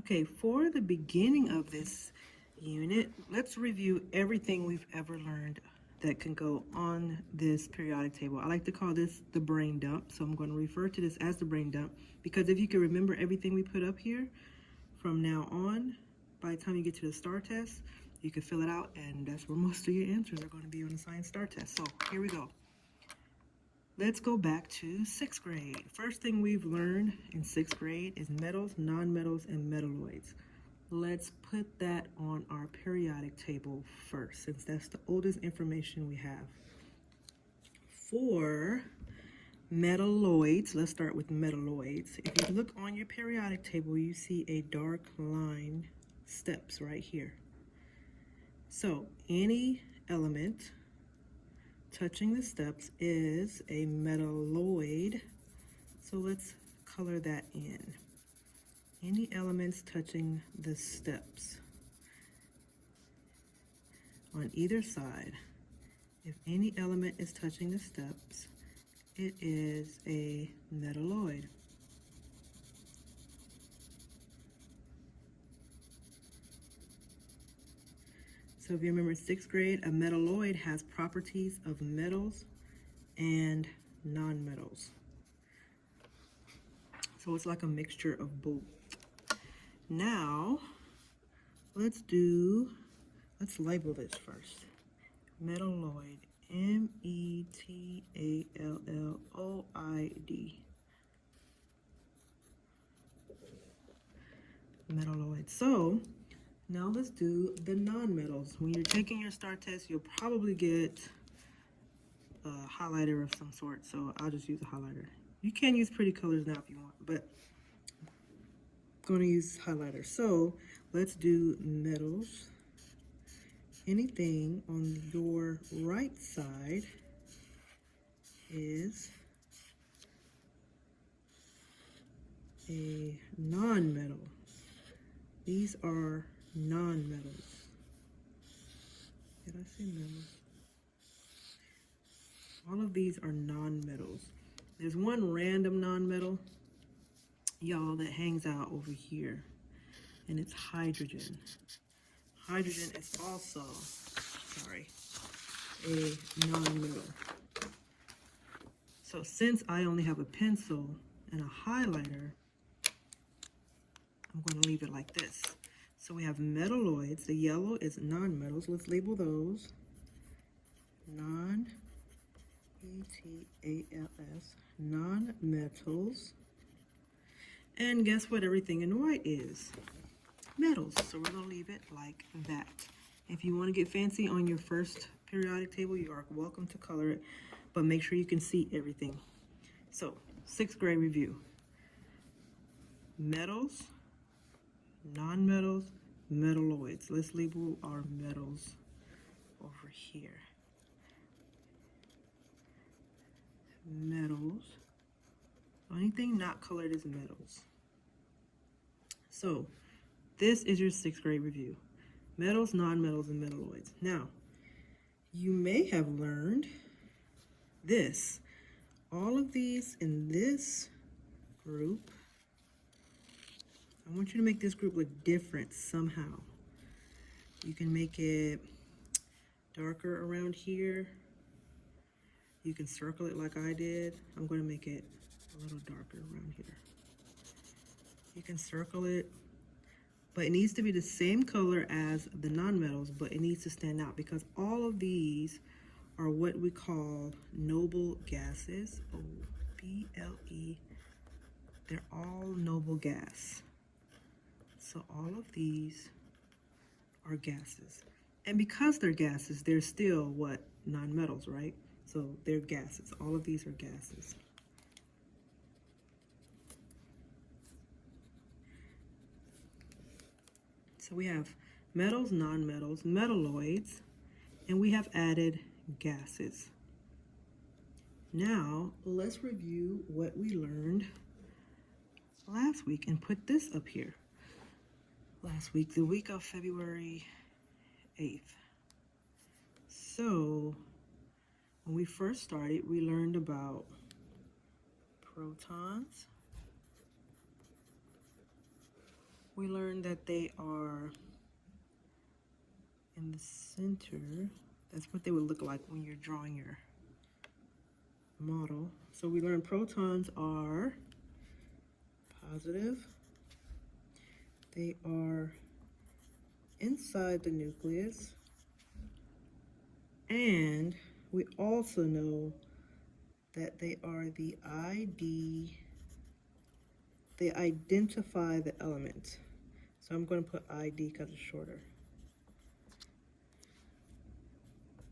Okay, for the beginning of this unit, let's review everything we've ever learned that can go on this periodic table. I like to call this the brain dump, so I'm going to refer to this as the brain dump because if you can remember everything we put up here from now on, by the time you get to the STAR test, you can fill it out, and that's where most of your answers are going to be on the science STAR test. So here we go. Let's go back to 6th grade. First thing we've learned in 6th grade is metals, nonmetals, and metalloids. Let's put that on our periodic table first, since that's the oldest information we have. For metalloids, let's start with metalloids. If you look on your periodic table, you see a dark line steps right here. So any element touching the steps is a metalloid. So let's color that in. Any elements touching the steps on either side. If any element is touching the steps, it is a metalloid. So if you remember 6th grade, a metalloid has properties of metals and nonmetals. So it's like a mixture of both. Now, let's label this first. Metalloid, M-E-T-A-L-L-O-I-D. Metalloid. So, now let's do the nonmetals. When you're taking your STAR test, you'll probably get a highlighter of some sort, so I'll just use a highlighter. You can use pretty colors now if you want, but I'm going to use highlighter. So let's do metals. Anything on your right side is a non-metal. These are non-metals. Did I say metals? All of these are non-metals. There's one random non-metal, y'all, that hangs out over here, and it's hydrogen. Hydrogen is also, a non-metal. So since I only have a pencil and a highlighter, I'm going to leave it like this. So we have metalloids. The yellow is non-metals. Let's label those. E-T-A-L-S, non-metals. And guess what everything in white is? Metals. So we're going to leave it like that. If you want to get fancy on your first periodic table, you are welcome to color it, but make sure you can see everything. So 6th grade review. Metals, non-metals, metalloids. Let's label our metals over here. Metals. Anything not colored is metals. So this is your 6th grade review. Metals, nonmetals, and metalloids. Now, you may have learned this. All of these in this group, I want you to make this group look different somehow. You can make it darker around here. You can circle it like I did. I'm going to make it a little darker around here. You can circle it, but it needs to be the same color as the nonmetals, but it needs to stand out because all of these are what we call noble gases. O-B-L-E. They're all noble gas. So all of these are gases. And because they're gases, they're still what? Nonmetals, right? So they're gases. All of these are gases. So we have metals, nonmetals, metalloids, and we have added gases. Now, let's review what we learned last week and put this up here. Last week, the week of February 8th. So, when we first started, we learned about protons, we learned that they are in the center. That's what they would look like when you're drawing your model. So we learned protons are positive. They are inside the nucleus. And we also know that they are the ID, they identify the element. So I'm going to put ID because it's shorter.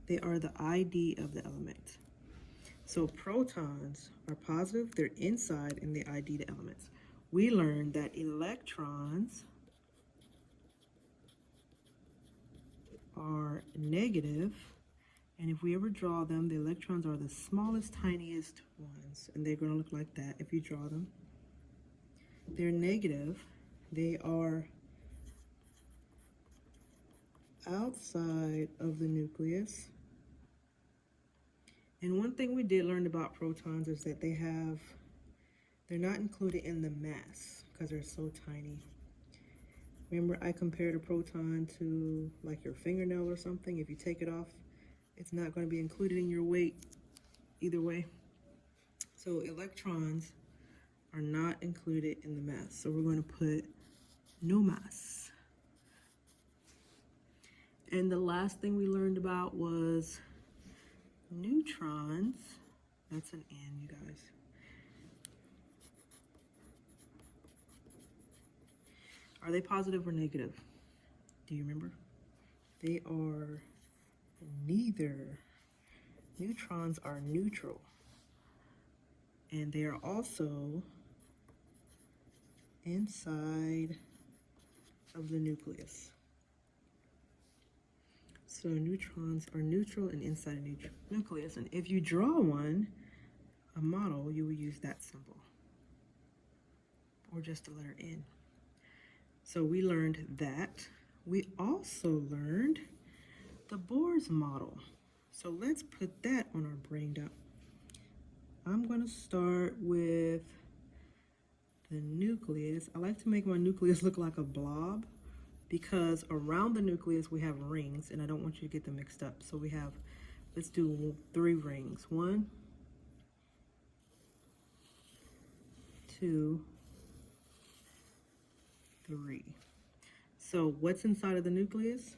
They are the ID of the element. So protons are positive, they're inside, and they ID the elements. We learned that electrons are negative, and if we ever draw them, the electrons are the smallest, tiniest ones, and they're going to look like that if you draw them. They're negative. They are outside of the nucleus. And one thing we did learn about protons is that they're not included in the mass because they're so tiny. Remember, I compared a proton to like your fingernail or something. If you take it off, it's not going to be included in your weight either way. So electrons are not included in the mass. So we're going to put no mass. And the last thing we learned about was neutrons. That's an N, you guys. Are they positive or negative? Do you remember? They are neither. Neutrons are neutral. And they are also inside of the nucleus. So neutrons are neutral and inside a nucleus. And if you draw a model, you will use that symbol. Or just the letter N. So we learned that. We also learned the Bohr's model. So let's put that on our brain dump. I'm going to start with the nucleus. I like to make my nucleus look like a blob because around the nucleus we have rings, and I don't want you to get them mixed up. So we have, let's do 3 rings. 1, 2, 3. So what's inside of the nucleus?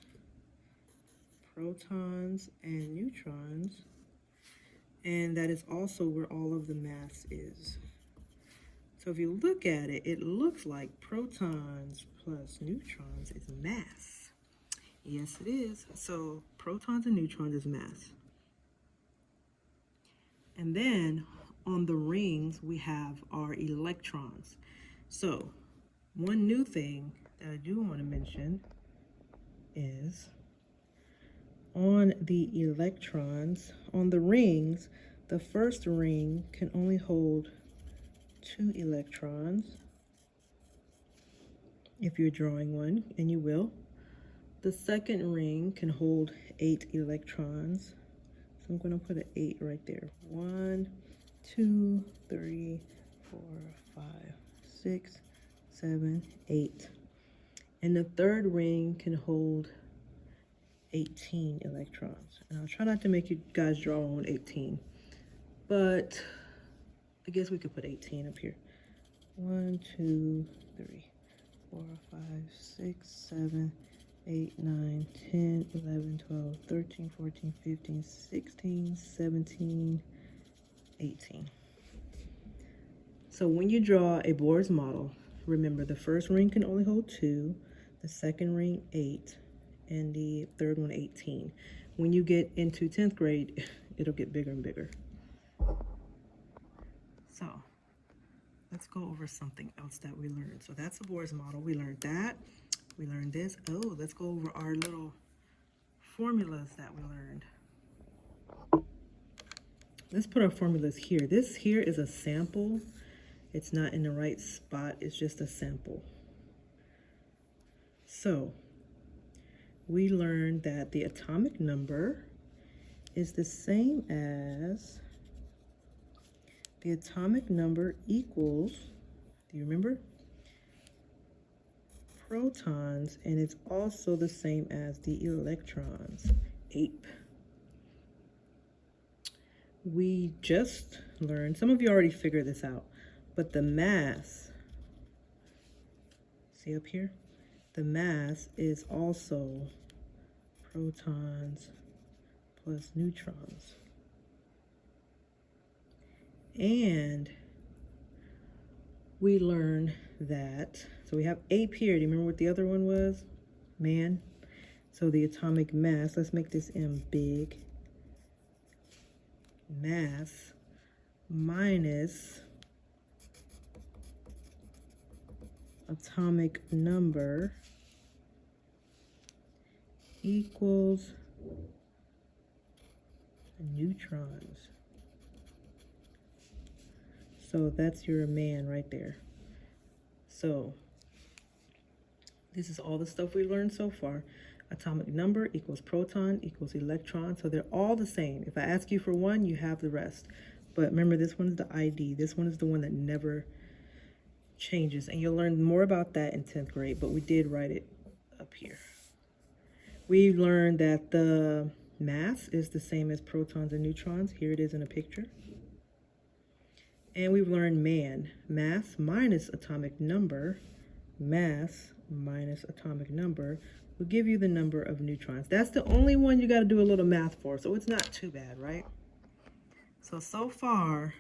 Protons and neutrons. And that is also where all of the mass is. So if you look at it, it looks like protons plus neutrons is mass. Yes, it is. So protons and neutrons is mass. And then on the rings, we have our electrons. So one new thing that I do want to mention is on the electrons, on the rings, the first ring can only hold 2 electrons. If you're drawing one, and you will. The second ring can hold 8 electrons. So I'm going to put an 8 right there. 1, 2, 3, 4, 5, 6, 7, 8. And the third ring can hold 18 electrons. And I'll try not to make you guys draw on 18, but I guess we could put 18 up here. 1, 2, 3, 4, 5, 6, 7, 8, 9, 10, 11, 12, 13, 14, 15, 16, 17, 18. So when you draw a Bohr's model, remember the first ring can only hold 2, the second ring 8, and the third one 18. When you get into 10th grade, it'll get bigger and bigger. So let's go over something else that we learned. So that's the Bohr's model. We learned that. We learned this. Oh, let's go over our little formulas that we learned. Let's put our formulas here. This here is a sample. It's not in the right spot. It's just a sample. So we learned that the atomic number is the same as the atomic number equals, do you remember? protons, and it's also the same as the electrons. Ape. We just learned, some of you already figured this out, but the mass, see up here? The mass is also protons plus neutrons. And we learn that, so we have ape here. Do you remember what the other one was? Man. So the atomic mass, let's make this M big. Mass minus atomic number equals neutrons. So that's your man right there. So this is all the stuff we learned so far. Atomic number equals proton equals electron. So they're all the same. If I ask you for one, you have the rest. But remember, this one's the ID. This one is the one that never changes. And you'll learn more about that in 10th grade, but we did write it up here. We learned that the mass is the same as protons and neutrons. Here it is in a picture. And we've learned man, mass minus atomic number, mass minus atomic number will give you the number of neutrons. That's the only one you got to do a little math for, so it's not too bad, right? So far,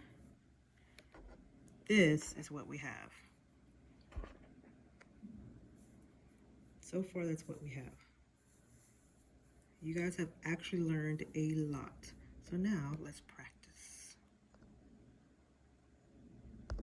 this is what we have. So far, that's what we have. You guys have actually learned a lot. So now, let's